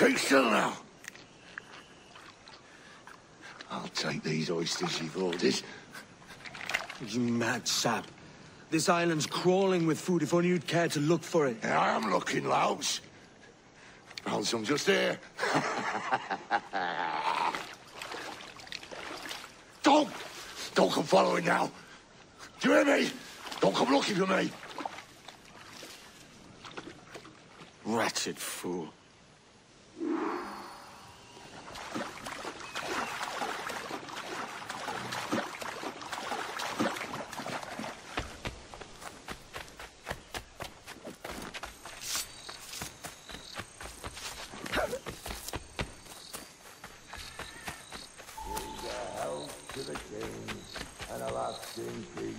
Keep still now. I'll take these oysters you've ordered. You mad sap. This island's crawling with food if only you'd care to look for it. Yeah, I am looking, Louts. Found some just here. Don't come following now. Do you hear me? Don't come looking for me. Wretched fool. To the king, and a lasting peace.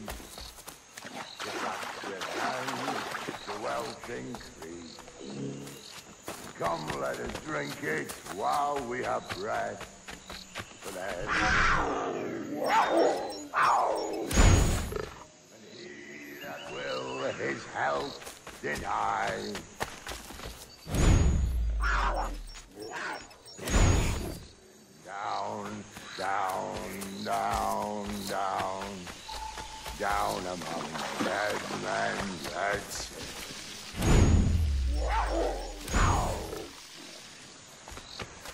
The capture hands, the wealth increase. Come, let us drink it while we have breath. For then, and he that will his health deny. Down, down, down, down, down among the dead men's heads.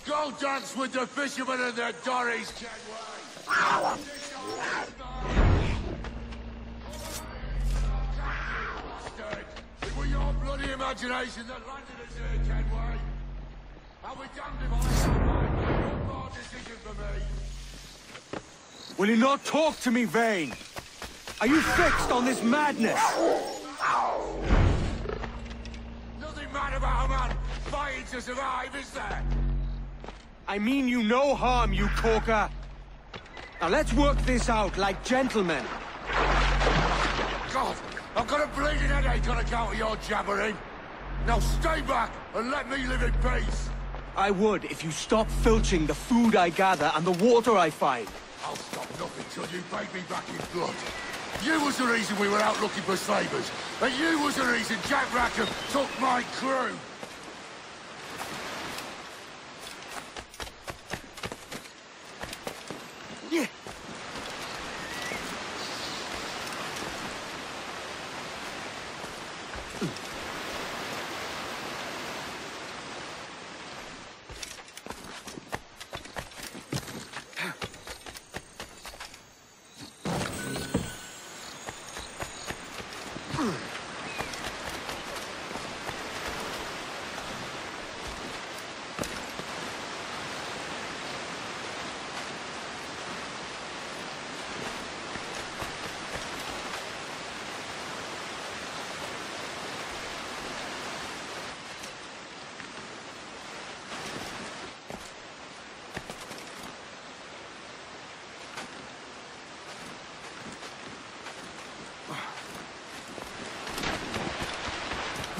Go dance with the fishermen and their dories, Kenway! It was your bloody imagination that landed us here, Kenway. I'll be damned if I have decision for me. Will you not talk to me, Vane? Are you fixed on this madness? Nothing mad about a man fighting to survive, is there? I mean you no harm, you corker. Now let's work this out like gentlemen. God, I've got a bleeding headache on account of your jabbering. Now stay back and let me live in peace. I would if you stop filching the food I gather and the water I find. I'll stop nothing till you pay me back in blood. You was the reason we were out looking for slavers, and you was the reason Jack Rackham took my crew. Yeah.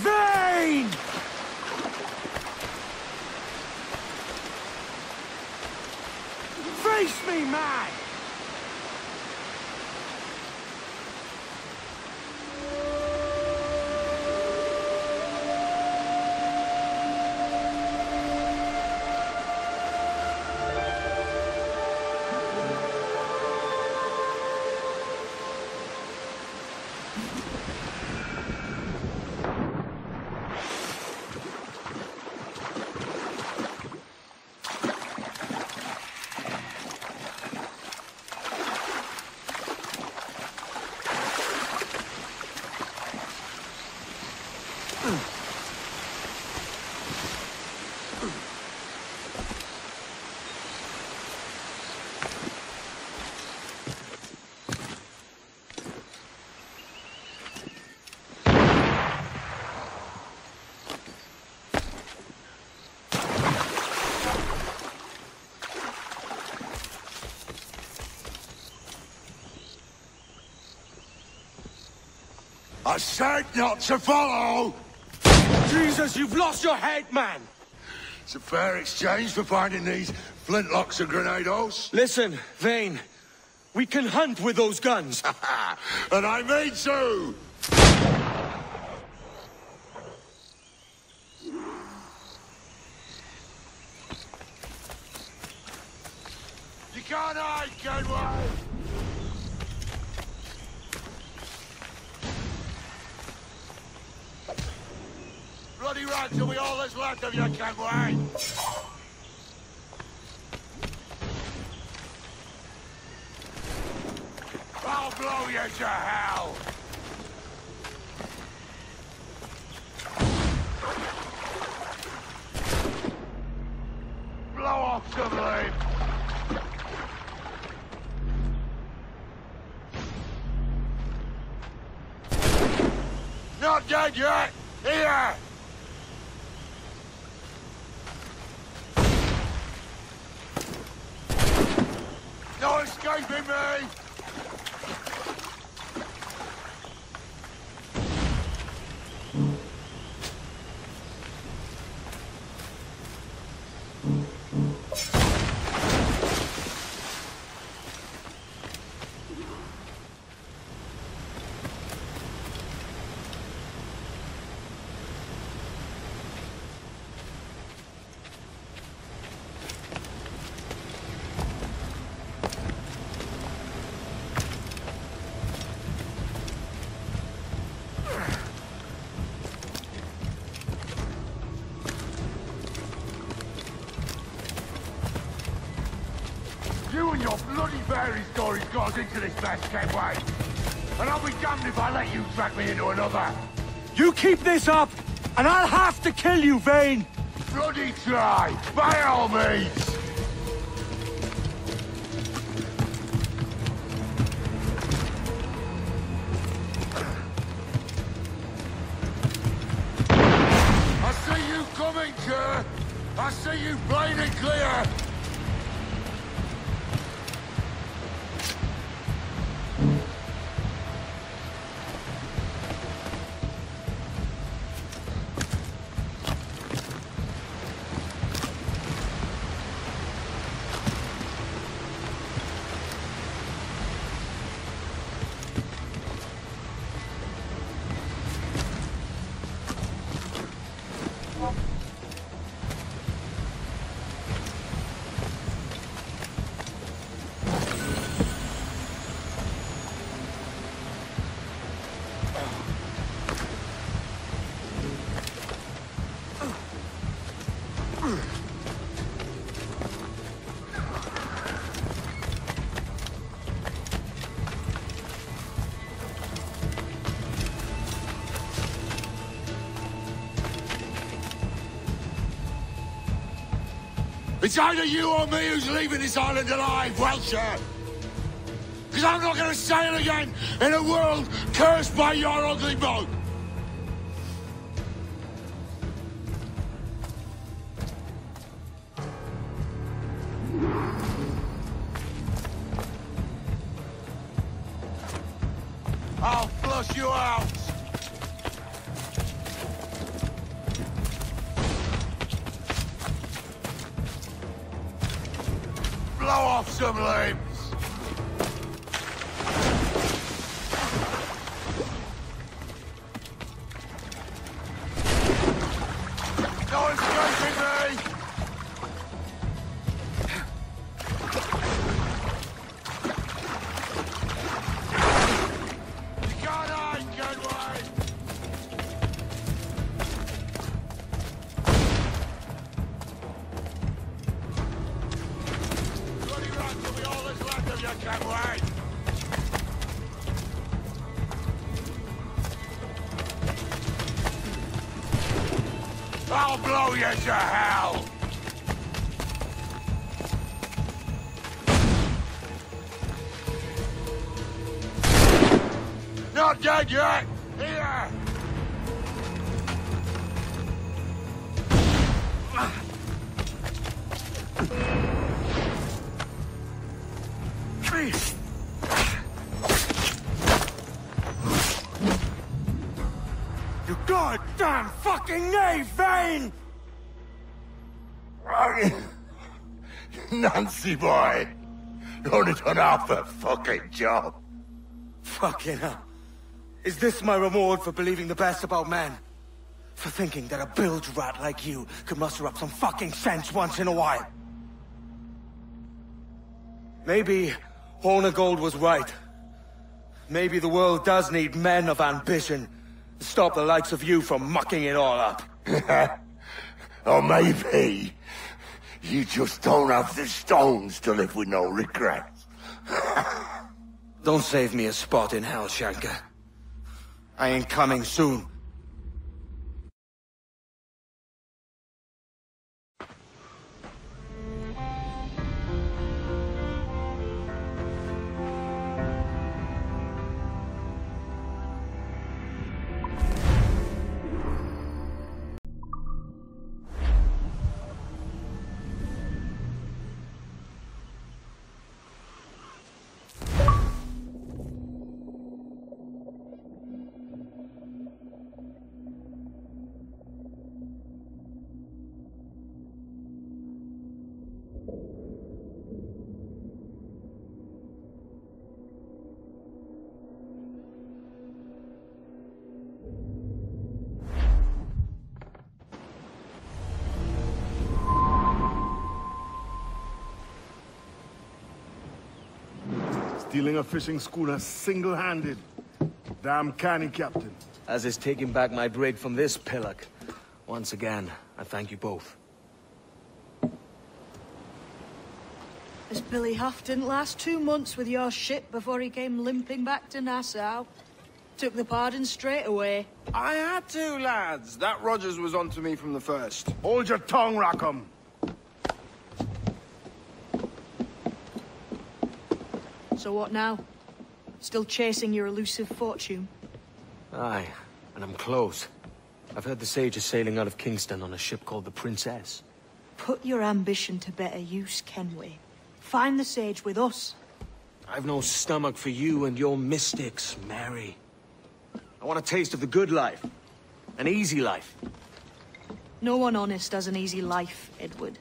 Vane! Face me, man! I said not to follow! Jesus, you've lost your head, man! It's a fair exchange for finding these flintlocks and grenados. Listen, Vane. We can hunt with those guns. And I mean to! run till we all that's left of you, Kenway! I'll blow you to hell! Blow off some leaves! Not dead yet! Here! No escaping me! You and your bloody fairy stories got us into this mess, Kenway. And I'll be damned if I let you drag me into another. You keep this up, and I'll have to kill you, Vane! Bloody try, by all means! I see you coming, Kerr! I see you plain and clear! It's either you or me who's leaving this island alive, Welcher! Because I'm not going to sail again in a world cursed by your ugly boat! I'll flush you out! Blow off some limbs! No escaping me! You can't hide, Kenway! Bloody run till we all that's left of you, Kenway! I'll blow you to hell! Not dead yet! Here! You goddamn fucking knave, Vane! Nancy boy! You only done half the fucking job. Fucking hell. Is this my reward for believing the best about men? For thinking that a bilge rat like you could muster up some fucking sense once in a while? Maybe Horner Gold was right. Maybe the world does need men of ambition to stop the likes of you from mucking it all up. Or maybe you just don't have the stones to live with no regrets. Don't save me a spot in hell, Shanka. I ain't coming soon. Stealing a fishing schooner single-handed. Damn canny, Captain. As is taking back my brig from this pillock. Once again, I thank you both. This Billy Huff didn't last 2 months with your ship before he came limping back to Nassau. Took the pardon straight away. I had to, lads. That Rogers was onto me from the first. Hold your tongue, Rackham. So what now? Still chasing your elusive fortune? Aye, and I'm close. I've heard the Sage is sailing out of Kingston on a ship called the Princess. Put your ambition to better use, Kenway. Find the Sage with us. I've no stomach for you and your mystics, Mary. I want a taste of the good life. An easy life. No one honest has an easy life, Edward.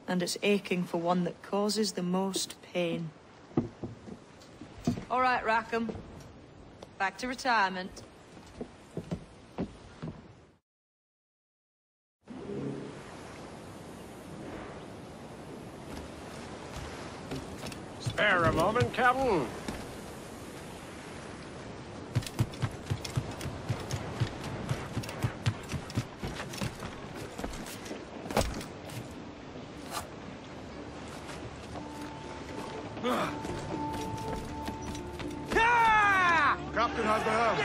And it's aching for one that causes the most pain. All right, Rackham. Back to retirement. Spare a moment, Captain. Captain has the helm.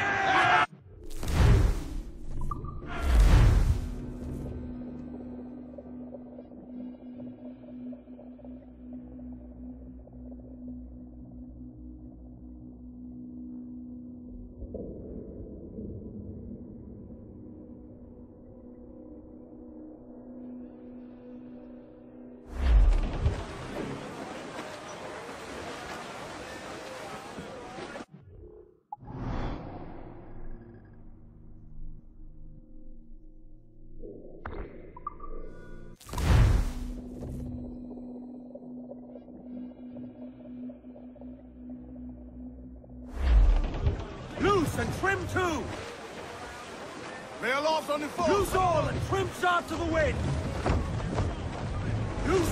Loose and trim too! Lay aloft on the fore. Loose all and trim sharp to the wind! Loose!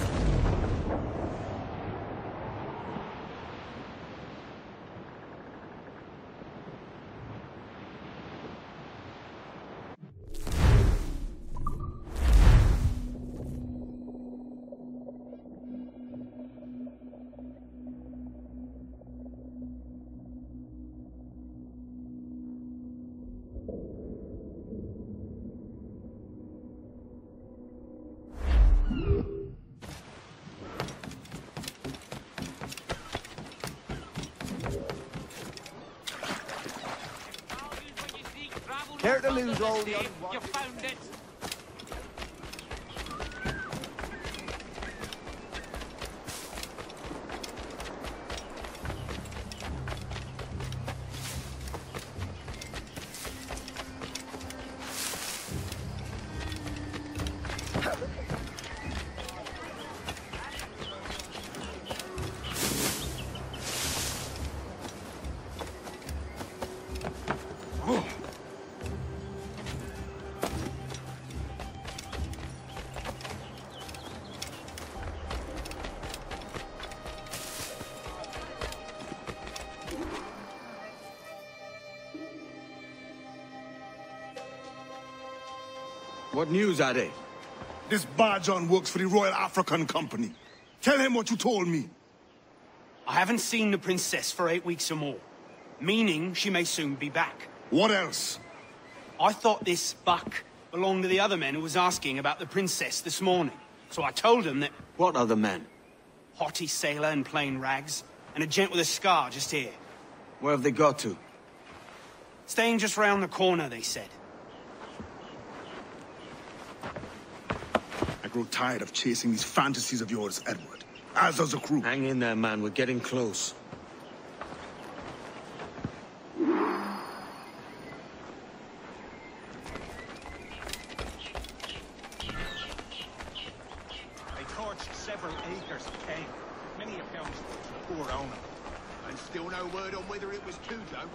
Care to lose all the You found it. What news are they? This Barjon works for the Royal African Company. Tell him what you told me. I haven't seen the princess for 8 weeks or more, meaning she may soon be back. What else? I thought this buck belonged to the other men who was asking about the princess this morning. So I told him that... What other men? Haughty sailor in plain rags, and a gent with a scar just here. Where have they got to? Staying just round the corner, they said. I grow tired of chasing these fantasies of yours, Edward. As does the crew. Hang in there, man. We're getting close. They torched several acres of cane. Many a pound's worth to the poor owner. And still no word on whether it was Kudo.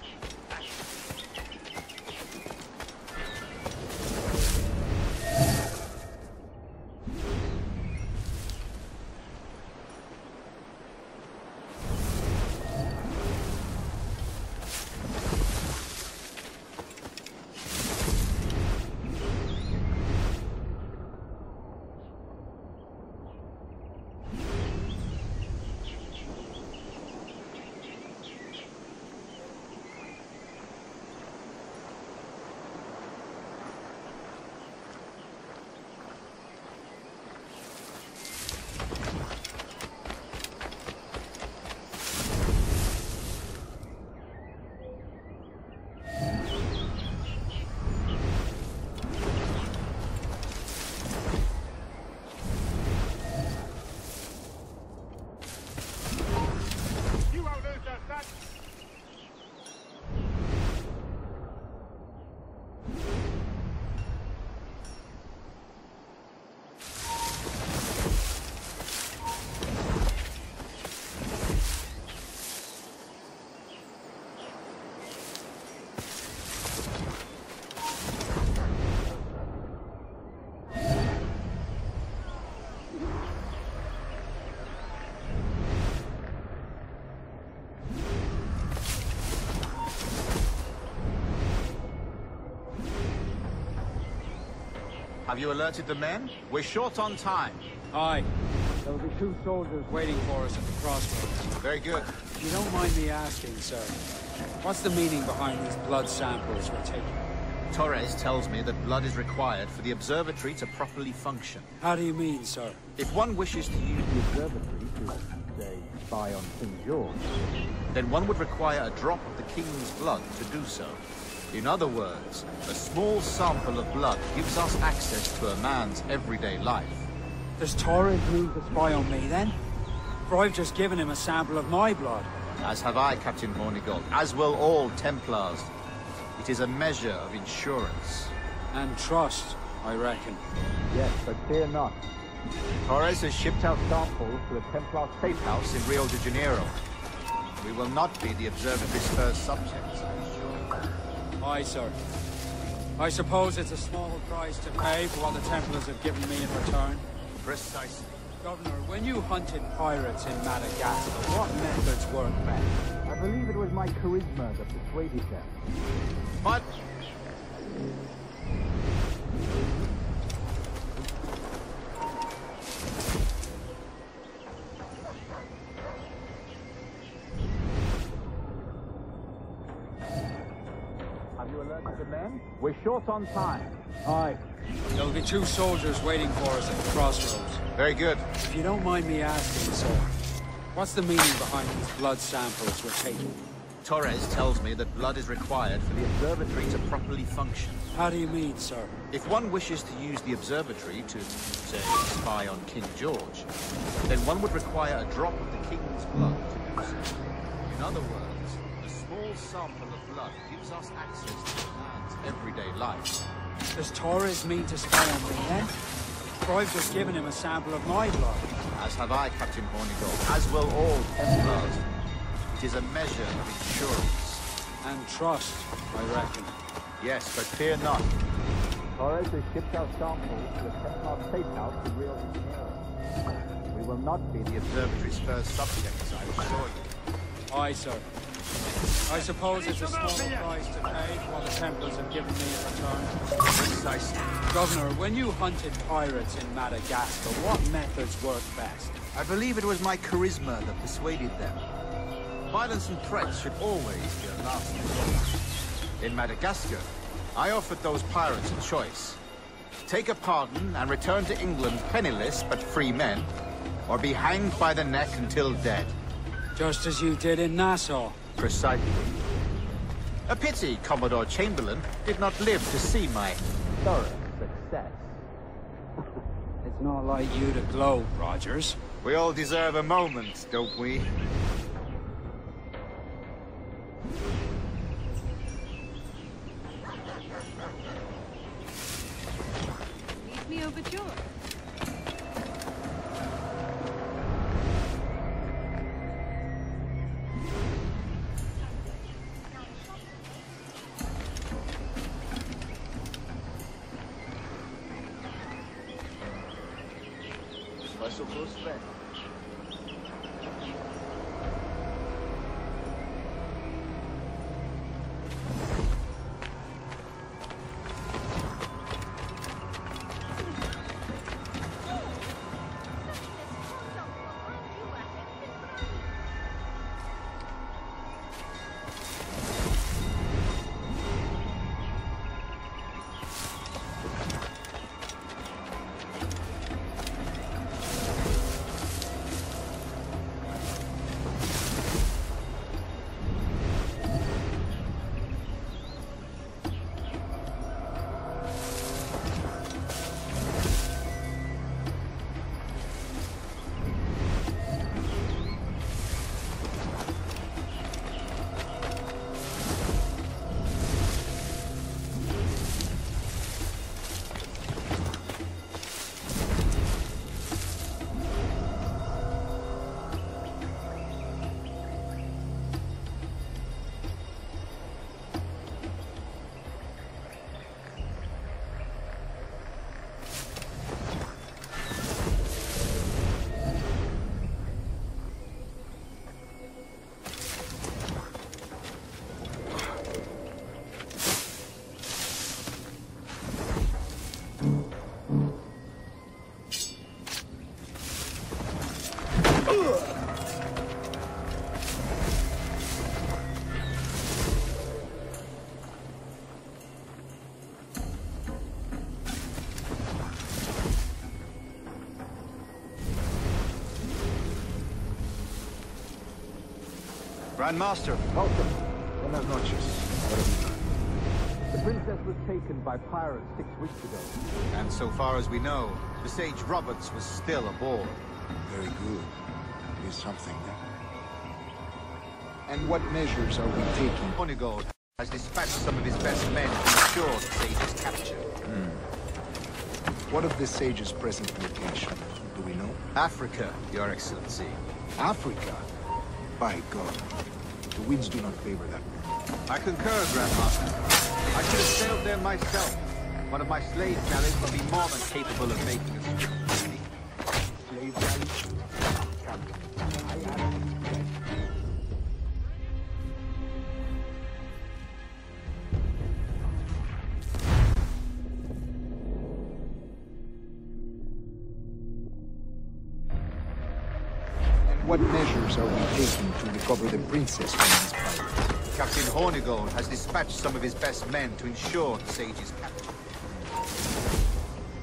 Have you alerted the men? We're short on time. Aye. There'll be 2 soldiers waiting for us at the crossroads. Very good. If you don't mind me asking, sir, what's the meaning behind these blood samples we're taking? Torres tells me that blood is required for the observatory to properly function. How do you mean, sir? If one wishes to use the observatory to, say, spy on King George, then one would require a drop of the king's blood to do so. In other words, a small sample of blood gives us access to a man's everyday life. Does Torres mean to spy on me, then? For I've just given him a sample of my blood. As have I, Captain Hornigold, as will all Templars. It is a measure of insurance. And trust, I reckon. Yes, but fear not. Torres has shipped out samples to the Templar safe house in Rio de Janeiro. We will not be the observatory's first subjects, I'm sure. Aye, sir. I suppose it's a small price to pay for what the Templars have given me in return. Precisely. Governor, when you hunted pirates in Madagascar, what methods worked best? I believe it was my charisma that persuaded them. But... Have you alerted the men? We're short on time. Aye. There'll be 2 soldiers waiting for us at the crossroads. Very good. If you don't mind me asking, sir, what's the meaning behind these blood samples we're taking? Torres tells me that blood is required for the observatory to properly function. How do you mean, sir? If one wishes to use the observatory to, say, spy on King George, then one would require a drop of the king's blood to do so. In other words, a small sample of blood gives us access to a man's everyday life. Does Torres mean to spy on me, then? For I've just given him a sample of my blood. As have I, Captain Hornigold, as will all Templars. It is a measure of insurance. And trust, I reckon. Yes, but fear not. Torres has shipped out samples to the Templar safe house in Rio de Janeiro. We will not be the observatory's first subjects, I assure you. Aye, sir. I suppose it's a small price to pay for what the Templars have given me in return. Precisely. Governor, when you hunted pirates in Madagascar, what methods worked best? I believe it was my charisma that persuaded them. Violence and threats should always be a last resort. In Madagascar, I offered those pirates a choice. Take a pardon and return to England penniless but free men, or be hanged by the neck until dead. Just as you did in Nassau. Precisely. A pity Commodore Chamberlain did not live to see my thorough success. It's not like you to gloat, Rogers. We all deserve a moment, don't we? Leave me overjoyed. Grandmaster, welcome. Buenas noches. What have you done? the princess was taken by pirates 6 weeks ago. And so far as we know, the Sage Roberts was still aboard. Very good. It is something. And what measures are we taking? Hornigold has dispatched some of his best men to ensure the Sage's capture. What of the Sage's present location? Do we know? Africa, Your Excellency. Africa? By God. The winds do not favor that. I concur, Grandmaster. I should have sailed there myself. One of my slave galleys would be more than capable of making a swift journey. Slave galley? Captain, I ask you. What measures are we taking to recover the princess from these pirates? Captain Hornigold has dispatched some of his best men to ensure the Sage's capture.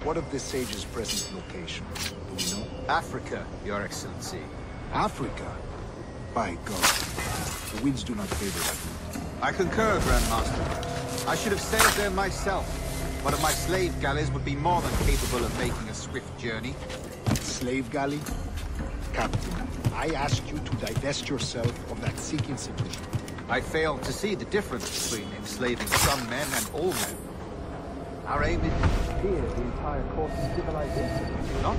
What of the Sage's present location? Do we know? Africa, Your Excellency. Africa? By God. The winds do not favor that route. I concur, Grandmaster. I should have sailed there myself. One of my slave galleys would be more than capable of making a swift journey. Slave galley? Captain, I ask you to divest yourself of that Sikh institution. I fail to see the difference between enslaving some men and all men. Our aim is to clear the entire course of civilization, is it not?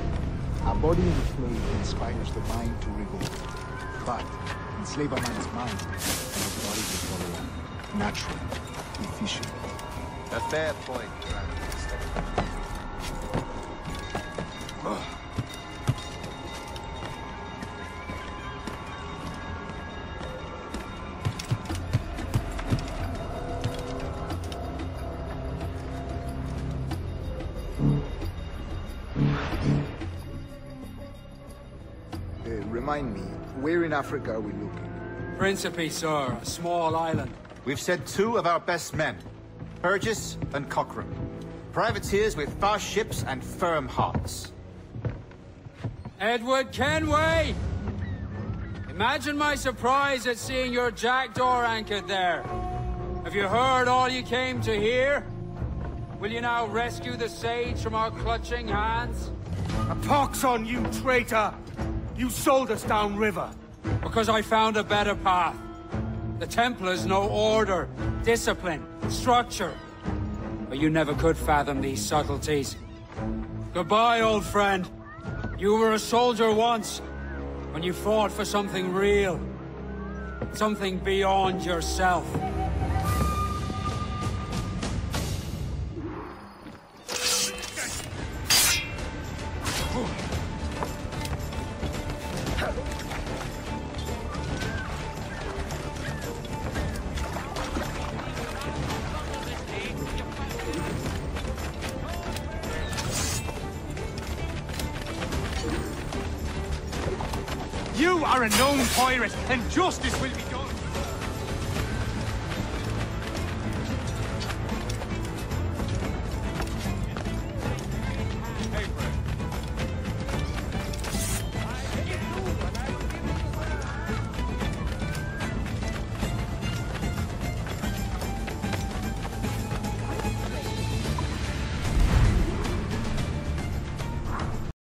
A body enslaved inspires the mind to revolt. But enslave a man's mind, and his body will follow on. Natural, efficient. A fair point, Grandmaster. remind me, where in Africa are we looking? Principe, sir. A small island. We've sent 2 of our best men, Burgess and Cochrane. Privateers with fast ships and firm hearts. Edward Kenway! Imagine my surprise at seeing your jackdaw anchored there. Have you heard all you came to hear? Will you now rescue the sage from our clutching hands? A pox on you, traitor! You sold us downriver. Because I found a better path. The Templars know order, discipline, structure. But you never could fathom these subtleties. Goodbye, old friend. You were a soldier once, when you fought for something real. Something beyond yourself. You are a known pirate, and justice will be done.